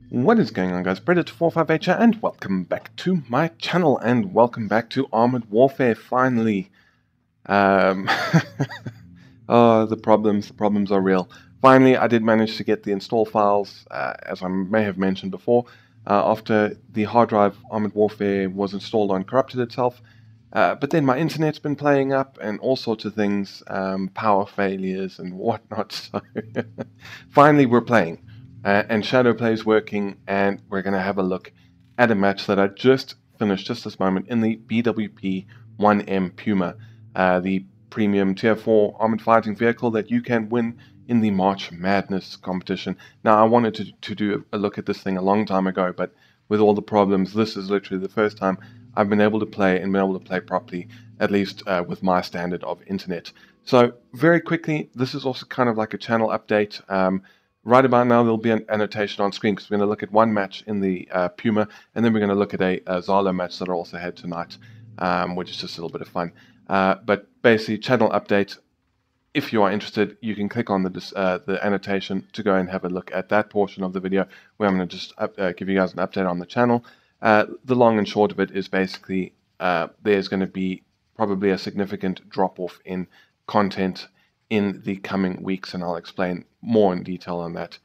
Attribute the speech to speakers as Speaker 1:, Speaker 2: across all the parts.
Speaker 1: What is going on, guys? Predator458 here, and welcome back to my channel, and welcome back to Armored Warfare, finally. Oh, the problems are real. Finally, I did manage to get the install files, as I may have mentioned before, after the hard drive Armored Warfare was installed on corrupted itself. But then my internet's been playing up, and all sorts of things, power failures and whatnot, so finally we're playing. And Shadow Play is working, and we're going to have a look at a match that I just finished just this moment in the BWP-1M Puma, the premium Tier 4 armored fighting vehicle that you can win in the March Madness competition. Now, I wanted to do a look at this thing a long time ago, but with all the problems, this is literally the first time I've been able to play and been able to play properly, at least with my standard of internet. So, very quickly, this is also kind of like a channel update. Right about now, there'll be an annotation on screen because we're going to look at one match in the Puma, and then we're going to look at a Zalo match that I also had tonight, which is just a little bit of fun. But basically, channel update. If you are interested, you can click on the annotation to go and have a look at that portion of the video, where I'm going to just give you guys an update on the channel. The long and short of it is basically there's going to be probably a significant drop-off in content in the coming weeks, and I'll explain more in detail on that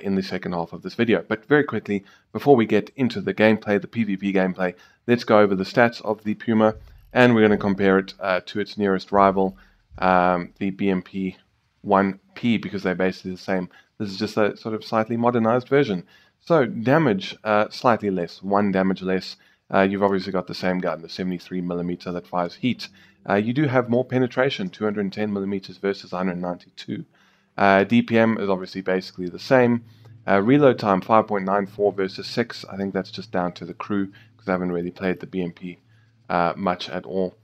Speaker 1: in the second half of this video. But very quickly, before we get into the gameplay, the PvP gameplay, let's go over the stats of the Puma, and we're going to compare it to its nearest rival, the BWP-1P, because they're basically the same. This is just a sort of slightly modernized version. So damage, slightly less, 1 damage less. You've obviously got the same gun, the 73mm that fires heat. You do have more penetration, 210mm versus 192. DPM is obviously basically the same. Reload time, 5.94 versus 6. I think that's just down to the crew, because I haven't really played the BMP much at all.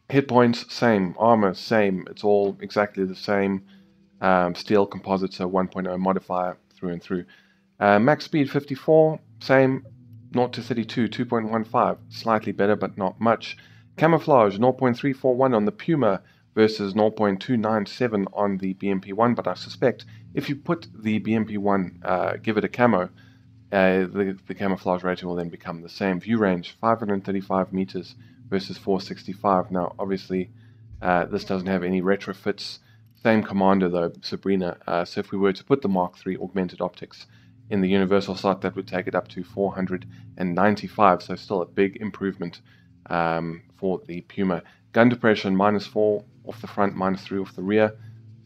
Speaker 1: Hit points, same. Armor, same. It's all exactly the same. Steel composite, so 1.0 modifier through and through. Max speed, 54, same. 0 to 32, 2.15. Slightly better, but not much. Camouflage, 0.341 on the Puma versus 0.297 on the BMP-1, but I suspect if you put the BMP-1, give it a camo, the camouflage rating will then become the same. View range, 535 meters versus 465. Now, obviously, this doesn't have any retrofits. Same commander, though, Sabrina. So if we were to put the Mark III augmented optics in the universal slot, that would take it up to 495, so still a big improvement for the Puma. Gun depression, -4 off the front, -3 off the rear.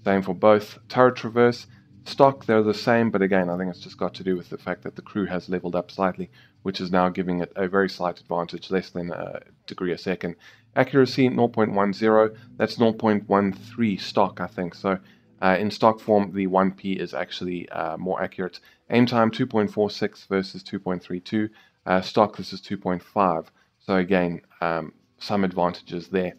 Speaker 1: Same for both. Turret traverse, stock, they're the same, but again, I think it's just got to do with the fact that the crew has leveled up slightly, which is now giving it a very slight advantage, less than a degree a second. Accuracy, 0.10, that's 0.13 stock, I think. So in stock form, the 1P is actually more accurate. Aim time, 2.46 versus 2.32. Stock, this is 2.5. So again, some advantages there.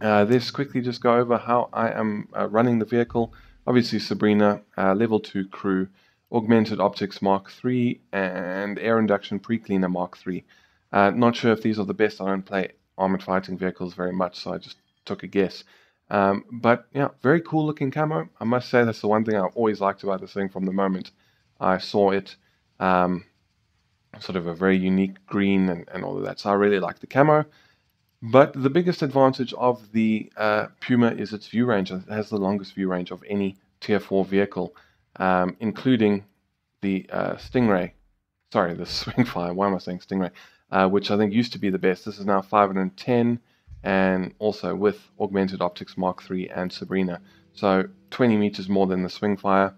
Speaker 1: Let's quickly just go over how I am running the vehicle. Obviously Sabrina, level 2 crew, augmented optics Mark III, and air induction pre-cleaner Mark III. Not sure if these are the best. I don't play armored fighting vehicles very much, so I just took a guess. But yeah, very cool looking camo. I must say that's the one thing I've always liked about this thing from the moment I saw it. Sort of a very unique green and all of that. So I really like the camo. But the biggest advantage of the Puma is its view range. It has the longest view range of any Tier 4 vehicle, including the Stingray. Sorry, the Swingfire. Why am I saying Stingray? Which I think used to be the best. This is now 510, and also with augmented optics Mark III and Sabrina. So 20 meters more than the Swingfire.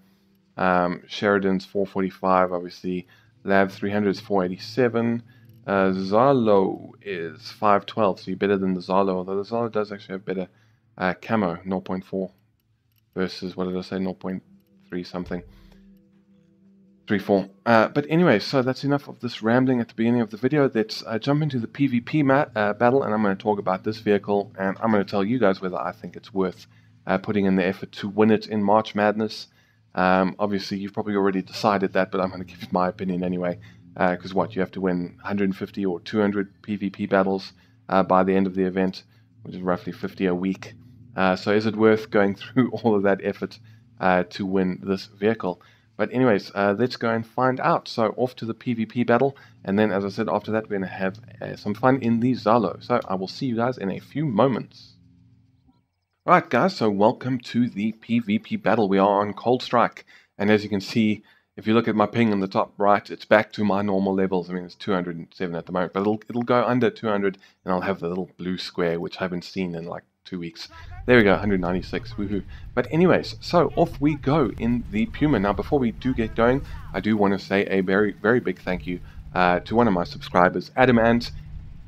Speaker 1: Sheridan's 445, obviously. Lab 300 is 487. Zalo is 512, so you're better than the Zalo, although the Zalo does actually have better camo, 0.4 versus, what did I say, 0.3 something. 3.4. But anyway, so that's enough of this rambling at the beginning of the video. Let's jump into the PvP battle, and I'm going to talk about this vehicle, and I'm going to tell you guys whether I think it's worth putting in the effort to win it in March Madness. Obviously, you've probably already decided that, but I'm going to give you my opinion anyway. Because you have to win 150 or 200 PvP battles by the end of the event, which is roughly 50 a week. So is it worth going through all of that effort to win this vehicle? But anyways, let's go and find out. So off to the PvP battle, and then as I said, after that we're going to have some fun in the Zalo. So I will see you guys in a few moments. Alright guys, so welcome to the PvP battle. We are on Cold Strike, and as you can see, if you look at my ping on the top right, it's back to my normal levels. I mean, it's 207 at the moment, but it'll go under 200, and I'll have the little blue square, which I haven't seen in like 2 weeks. There we go, 196, woohoo. But anyways, so off we go in the Puma. Now, before we do get going, I do want to say a very, very big thank you to one of my subscribers, Adam Ant.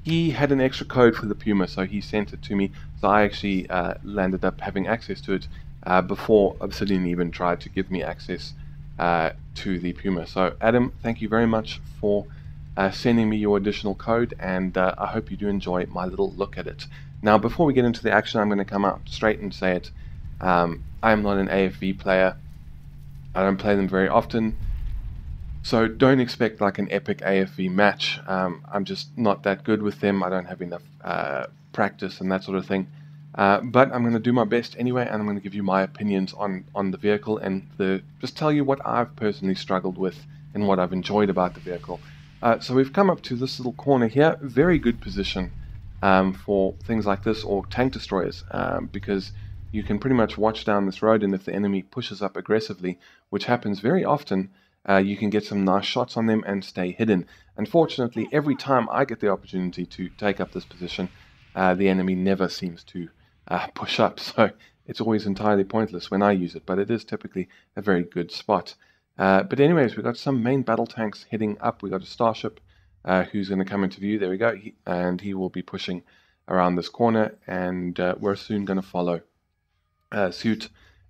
Speaker 1: He had an extra code for the Puma, so he sent it to me. So I actually landed up having access to it before Obsidian even tried to give me access to the Puma. So Adam, thank you very much for sending me your additional code, and I hope you do enjoy my little look at it. Now, before we get into the action, I'm going to come out straight and say it. I am not an AFV player. I don't play them very often. So don't expect like an epic AFV match. I'm just not that good with them. I don't have enough practice and that sort of thing. But I'm going to do my best anyway, and I'm going to give you my opinions on the vehicle, and just tell you what I've personally struggled with and what I've enjoyed about the vehicle. So we've come up to this little corner here. Very good position for things like this, or tank destroyers, because you can pretty much watch down this road, and if the enemy pushes up aggressively, which happens very often, you can get some nice shots on them and stay hidden. Unfortunately, every time I get the opportunity to take up this position, the enemy never seems to push up, so it's always entirely pointless when I use it, but it is typically a very good spot. But anyways, we've got some main battle tanks heading up. We've got a starship who's going to come into view. There we go, and he will be pushing around this corner, and we're soon going to follow suit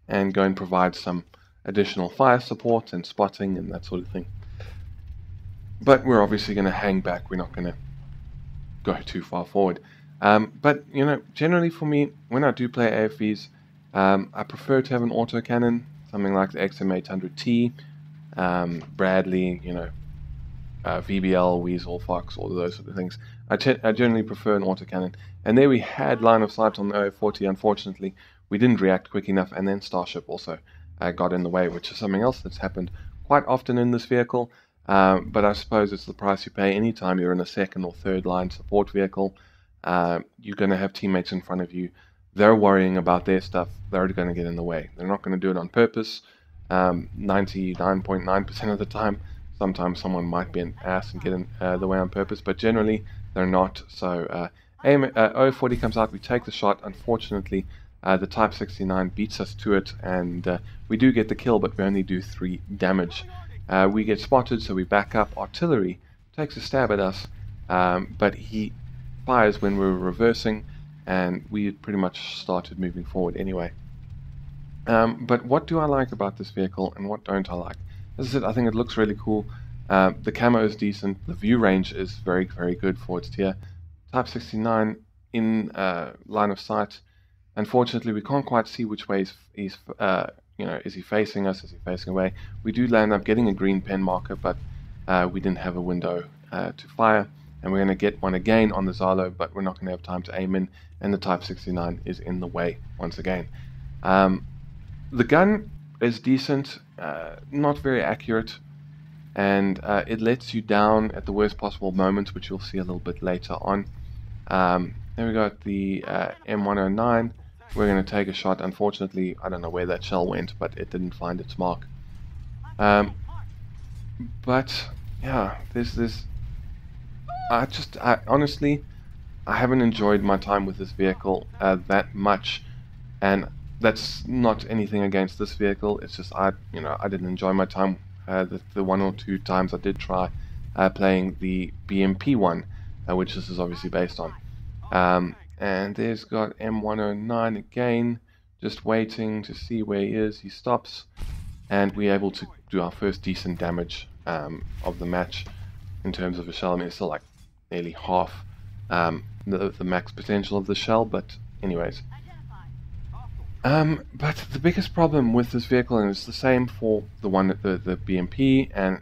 Speaker 1: and go and provide some additional fire support and spotting and that sort of thing. But we're obviously going to hang back. We're not going to go too far forward. But, you know, generally for me, when I do play AFVs, I prefer to have an autocannon, something like the XM800T, Bradley, you know, VBL, Weasel, Fox, all of those sort of things. I generally prefer an autocannon. And there we had line of sight on the 040. Unfortunately, we didn't react quick enough, and then Starship also got in the way, which is something else that's happened quite often in this vehicle. But I suppose it's the price you pay anytime you're in a second or third line support vehicle. You're going to have teammates in front of you. They're worrying about their stuff. They're going to get in the way. They're not going to do it on purpose. 99.9% of the time. Sometimes someone might be an ass and get in the way on purpose, but generally they're not. So 040 comes out, we take the shot. Unfortunately, the Type 69 beats us to it, and we do get the kill, but we only do 3 damage. We get spotted, so we back up. Artillery takes a stab at us, but he fires when we were reversing, and we pretty much started moving forward anyway. But what do I like about this vehicle, and what don't I like? As I said, I think it looks really cool. The camo is decent. The view range is very, very good for its tier. Type 69 in line of sight. Unfortunately, we can't quite see which way he's you know, is he facing us? Is he facing away? We do land up getting a green pen marker, but we didn't have a window to fire. And we're going to get one again on the Zalo, but we're not going to have time to aim in, and the Type 69 is in the way once again. The gun is decent, not very accurate, and it lets you down at the worst possible moments, which you'll see a little bit later on. Then we got the M109. We're going to take a shot. Unfortunately, I don't know where that shell went, but it didn't find its mark. But yeah, honestly, I haven't enjoyed my time with this vehicle that much, and that's not anything against this vehicle. It's just I didn't enjoy my time. The 1 or 2 times I did try playing the BMP one, which this is obviously based on. And there's got M109 again, just waiting to see where he is. He stops, and we're able to do our first decent damage of the match in terms of a shell. I mean, it's still like nearly half the max potential of the shell, but anyways. But the biggest problem with this vehicle, and it's the same for the BMP, and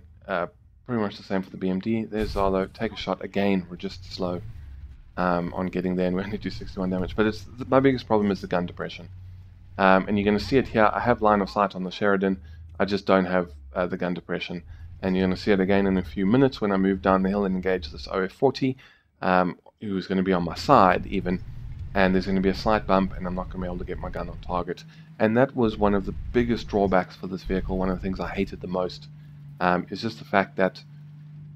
Speaker 1: pretty much the same for the BMD. There's Zalo, take a shot again. We're just slow on getting there, and we only do 61 damage. But my biggest problem is the gun depression, and you're going to see it here. I have line of sight on the Sheridan. I just don't have the gun depression. And you're going to see it again in a few minutes when I move down the hill and engage this OF40, who's going to be on my side even. And there's going to be a slight bump, and I'm not going to be able to get my gun on target. And that was one of the biggest drawbacks for this vehicle. One of the things I hated the most is just the fact that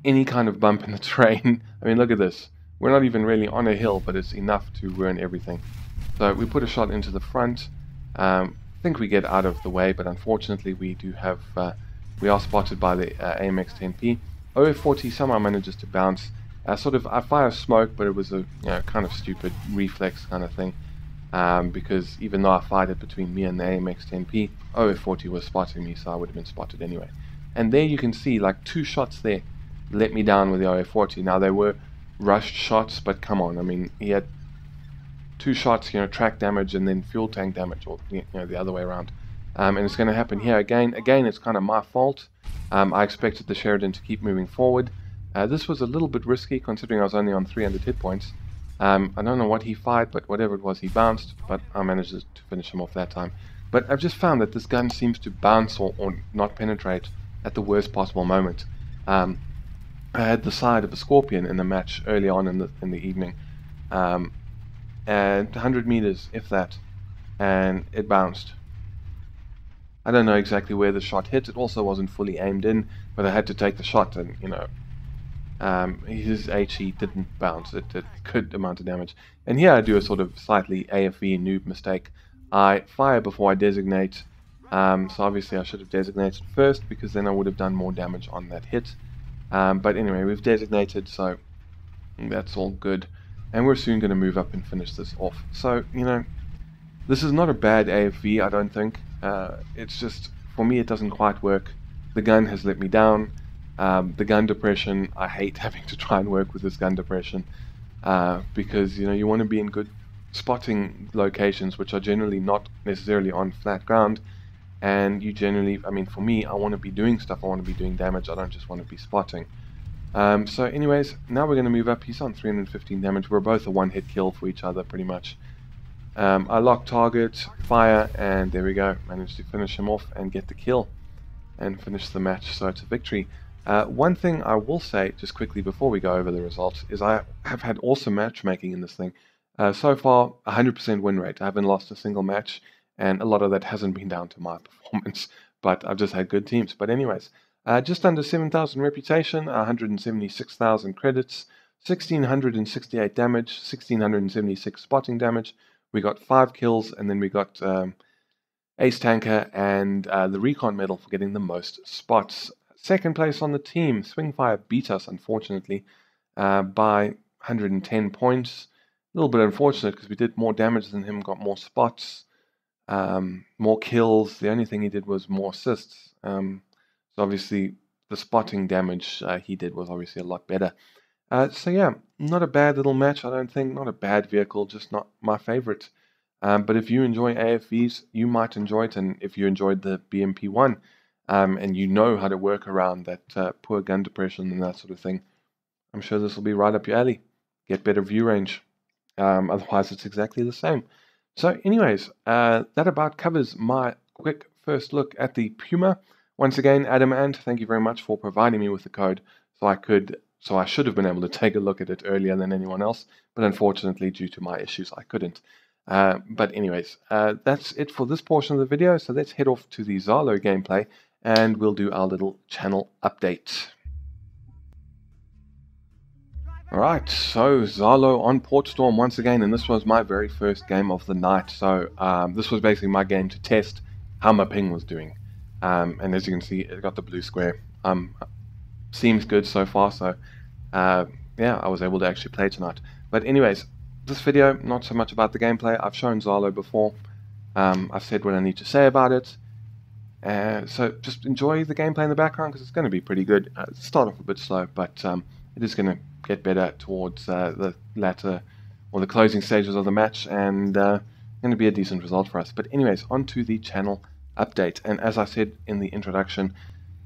Speaker 1: any kind of bump in the terrain, I mean, look at this. We're not even really on a hill, but it's enough to ruin everything. So we put a shot into the front. I think we get out of the way, but unfortunately we do have, we are spotted by the AMX-10P. OF40 somehow manages to bounce. I fire smoke, but it was a kind of stupid reflex kind of thing, because even though I fired it between me and the AMX-10P, OF40 was spotting me, so I would have been spotted anyway. And there you can see, like, 2 shots there let me down with the OF40. Now they were rushed shots, but come on, I mean, he had 2 shots, track damage and then fuel tank damage, or the other way around. And it's going to happen here again. Again, it's kind of my fault. I expected the Sheridan to keep moving forward. This was a little bit risky considering I was only on 300 hit points. I don't know what he fired, but whatever it was, he bounced, but I managed to finish him off that time. But I've just found that this gun seems to bounce or not penetrate at the worst possible moment. I had the side of a Scorpion in the match early on in the evening, and 100 meters, if that, and it bounced. I don't know exactly where the shot hit. It also wasn't fully aimed in, but I had to take the shot, and his HE didn't bounce. It did good amount of damage. And here I do a sort of slightly AFV noob mistake. I fire before I designate, so obviously I should have designated first, because then I would have done more damage on that hit. But anyway, we've designated, so that's all good. And we're soon going to move up and finish this off. So, this is not a bad AFV, I don't think. It's just, for me, it doesn't quite work. The gun has let me down. The gun depression, I hate having to try and work with this gun depression. Because, you want to be in good spotting locations, which are generally not necessarily on flat ground. And you generally, I mean, for me, I want to be doing stuff, I want to be doing damage, I don't just want to be spotting. So anyways, now we're going to move up. He's on 315 damage. We're both a one-hit kill for each other, pretty much. I lock target, fire, and there we go. Managed to finish him off and get the kill and finish the match, so it's a victory. One thing I will say, just quickly before we go over the results, is I have had awesome matchmaking in this thing. So far, 100% win rate. I haven't lost a single match, and a lot of that hasn't been down to my performance, but I've just had good teams. But anyways, just under 7,000 reputation, 176,000 credits, 1,668 damage, 1,676 spotting damage. We got 5 kills, and then we got Ace Tanker and the Recon medal for getting the most spots. Second place on the team, Swingfire beat us, unfortunately, by 110 points. A little bit unfortunate because we did more damage than him, got more spots, more kills. The only thing he did was more assists. So obviously the spotting damage he did was obviously a lot better. So yeah, not a bad little match, I don't think. Not a bad vehicle, just not my favorite. But if you enjoy AFVs, you might enjoy it. And if you enjoyed the BMP-1 and you know how to work around that poor gun depression and that sort of thing, I'm sure this will be right up your alley. Get better view range. Otherwise, it's exactly the same. So anyways, that about covers my quick first look at the Puma. Once again, Adam Ant, thank you very much for providing me with the code so I should have been able to take a look at it earlier than anyone else, but unfortunately, due to my issues, I couldn't. But anyways, that's it for this portion of the video, so let's head off to the Zalo gameplay, and we'll do our little channel update. Alright, so Zalo on Port Storm once again, and this was my very first game of the night, so this was basically my game to test how my ping was doing. And as you can see, it got the blue square. Seems good so far, so yeah, I was able to actually play tonight. But anyways, this video, not so much about the gameplay. I've shown Zalo before. I've said what I need to say about it. So just enjoy the gameplay in the background, because it's going to be pretty good. Start off a bit slow, but it is going to get better towards the latter or the closing stages of the match, and going to be a decent result for us. But anyways, on to the channel update. And as I said in the introduction,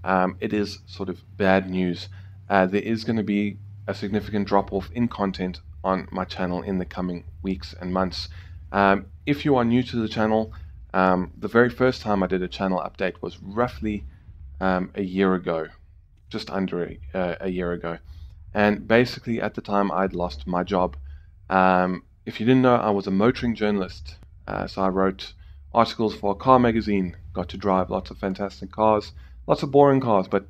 Speaker 1: it is sort of bad news. There is going to be a significant drop-off in content on my channel in the coming weeks and months. If you are new to the channel, the very first time I did a channel update was roughly a year ago, just under a year ago. And basically at the time I'd lost my job. If you didn't know, I was a motoring journalist. So I wrote articles for a car magazine, got to drive lots of fantastic cars, lots of boring cars, but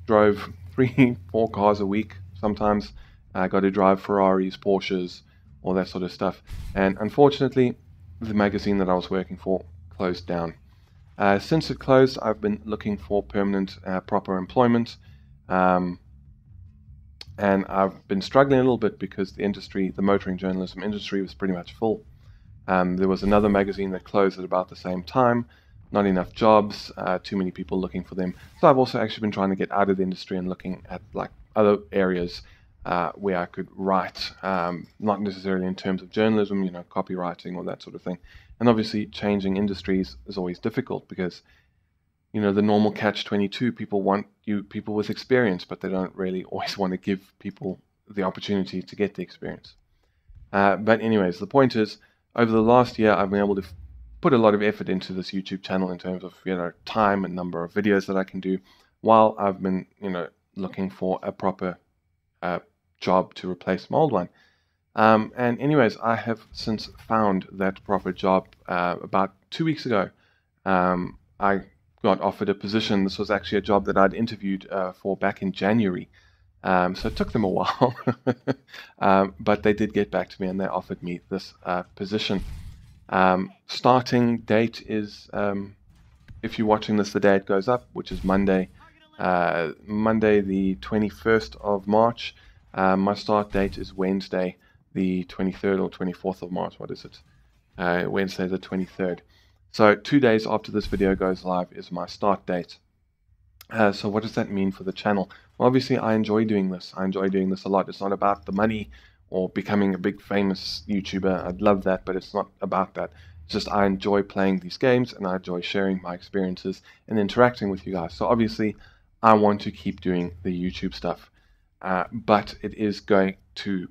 Speaker 1: drove 3-4 cars a week sometimes. I got to drive Ferraris, Porsches, all that sort of stuff. And unfortunately, the magazine that I was working for closed down. Since it closed, I've been looking for permanent, proper employment. And I've been struggling a little bit because the industry, the motoring journalism industry, was pretty much full. There was another magazine that closed at about the same time. Not enough jobs, too many people looking for them. So I've also actually been trying to get out of the industry and looking at like other areas where I could write, not necessarily in terms of journalism, copywriting or that sort of thing. And obviously changing industries is always difficult because, the normal catch-22, people want people with experience, but they don't really always want to give people the opportunity to get the experience. But anyways, the point is, over the last year, I've been able to put a lot of effort into this YouTube channel in terms of, time and number of videos that I can do, while I've been, looking for a proper job to replace my old one. And anyways, I have since found that proper job. About 2 weeks ago, I got offered a position. This was actually a job that I'd interviewed for back in January. So it took them a while, but they did get back to me and they offered me this position. Starting date is, if you're watching this the day it goes up, which is Monday, Monday the 21st of March. My start date is Wednesday the 23rd or 24th of March. What is it? Wednesday the 23rd. So 2 days after this video goes live is my start date. So what does that mean for the channel? Well, obviously I enjoy doing this. I enjoy doing this a lot. It's not about the money or becoming a big famous YouTuber. I'd love that, but it's not about that. It's just I enjoy playing these games and I enjoy sharing my experiences and interacting with you guys. So obviously I want to keep doing the YouTube stuff, but it is going to,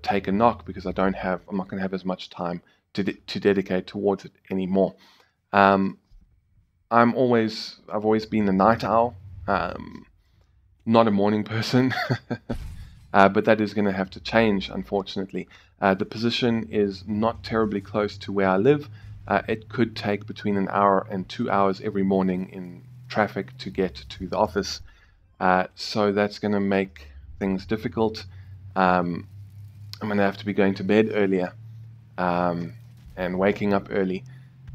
Speaker 1: take a knock because I'm not going to have as much time to dedicate towards it anymore. I've always been a night owl, not a morning person, but that is going to have to change, unfortunately. The position is not terribly close to where I live. It could take between an hour and 2 hours every morning in traffic to get to the office. So that's going to make things difficult. I'm going to have to be going to bed earlier and waking up early.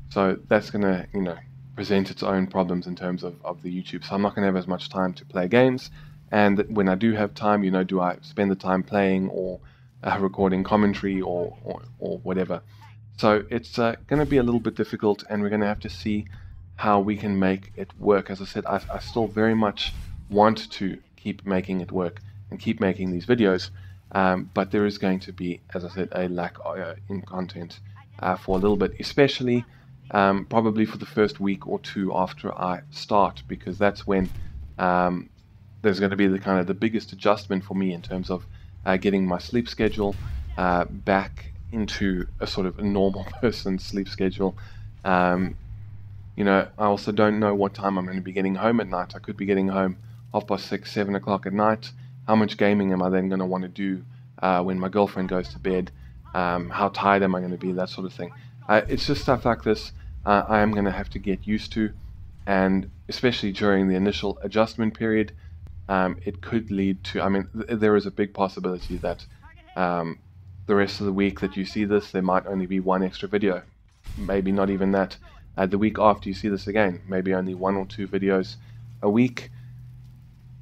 Speaker 1: So that's going to, present its own problems in terms of the YouTube. So I'm not going to have as much time to play games. And when I do have time, do I spend the time playing or recording commentary or whatever? So it's going to be a little bit difficult, and we're going to have to see how we can make it work. As I said, I still very much want to keep making it work and keep making these videos, but there is going to be, as I said, a lack in content for a little bit, especially probably for the first week or two after I start, because that's when there's going to be the biggest adjustment for me in terms of getting my sleep schedule back into a sort of a normal person's sleep schedule. I also don't know what time I'm going to be getting home at night. I could be getting home 6:30, 7 o'clock at night. How much gaming am I then going to want to do when my girlfriend goes to bed? How tired am I going to be? That sort of thing. It's just stuff like this I am going to have to get used to, and especially during the initial adjustment period, it could lead to, there is a big possibility that the rest of the week that you see this, there might only be one extra video, maybe not even that. The week after you see this again, maybe only 1 or 2 videos a week.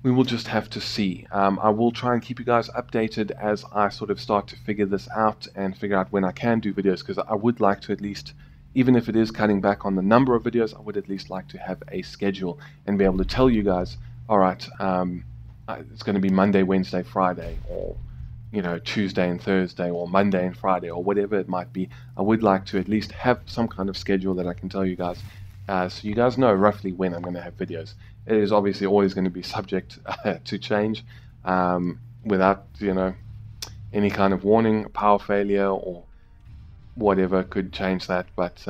Speaker 1: We will just have to see. I will try and keep you guys updated as I sort of start to figure this out and figure out when I can do videos, because I would like to at least, even if it is cutting back on the number of videos, I would at least like to have a schedule and be able to tell you guys, alright, it's going to be Monday, Wednesday, Friday, or Tuesday and Thursday, or Monday and Friday, or whatever it might be. I would like to at least have some kind of schedule that I can tell you guys, so you guys know roughly when I'm going to have videos. It is obviously always going to be subject to change, without any kind of warning. Power failure or whatever could change that, but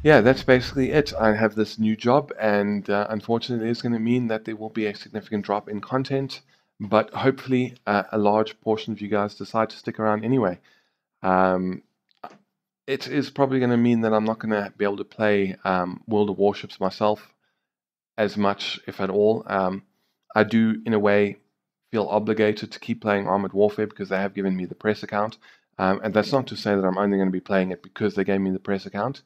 Speaker 1: yeah, that's basically it. I have this new job, and unfortunately, it's going to mean that there will be a significant drop in content. But hopefully, a large portion of you guys decide to stick around anyway. Um, it is probably going to mean that I'm not going to be able to play World of Warships myself as much, if at all. I do, in a way, feel obligated to keep playing Armored Warfare because they have given me the press account. And that's not to say that I'm only going to be playing it because they gave me the press account.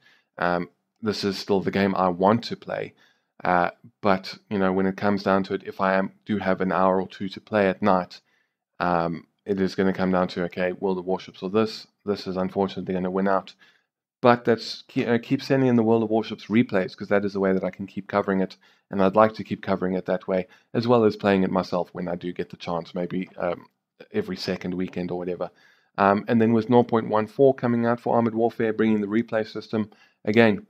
Speaker 1: This is still the game I want to play. But you know, when it comes down to it, if I do have an hour or two to play at night, it is going to come down to, okay, World of Warships or this. This is unfortunately going to win out. But that's keep sending in the World of Warships replays because that is the way that I can keep covering it, and I'd like to keep covering it that way, as well as playing it myself when I do get the chance, maybe every second weekend or whatever. And then with 0.14 coming out for Armored Warfare, bringing the replay system, again,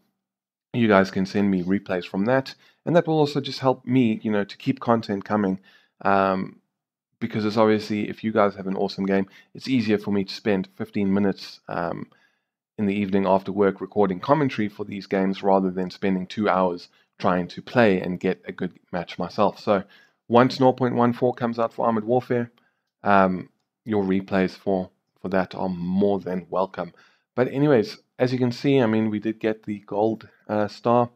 Speaker 1: you guys can send me replays from that, and that will also just help me, you know, to keep content coming. Because it's obviously, if you guys have an awesome game, it's easier for me to spend 15 minutes in the evening after work recording commentary for these games rather than spending 2 hours trying to play and get a good match myself. So once 0.14 comes out for Armored Warfare, your replays for that are more than welcome. But anyways, as you can see, I mean, we did get the gold star,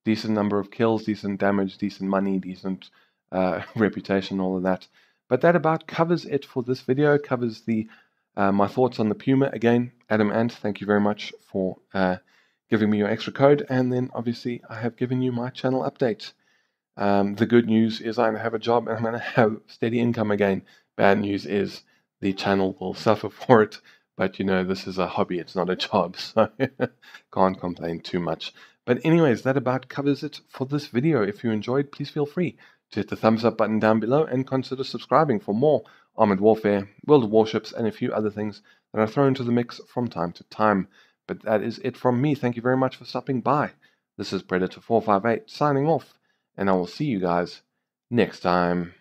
Speaker 1: decent number of kills, decent damage, decent money, decent reputation, all of that. But that about covers it for this video, covers the my thoughts on the Puma. Again, Adam Ant, thank you very much for giving me your extra code. And then obviously I have given you my channel updates. The good news is I have a job and I'm going to have steady income again. Bad news is the channel will suffer for it. But you know, this is a hobby, it's not a job, so can't complain too much. But anyways, that about covers it for this video. If you enjoyed, please feel free to hit the thumbs up button down below and consider subscribing for more Armored Warfare, World of Warships, and a few other things that are thrown into the mix from time to time. But that is it from me. Thank you very much for stopping by. This is Predator458 signing off, and I will see you guys next time.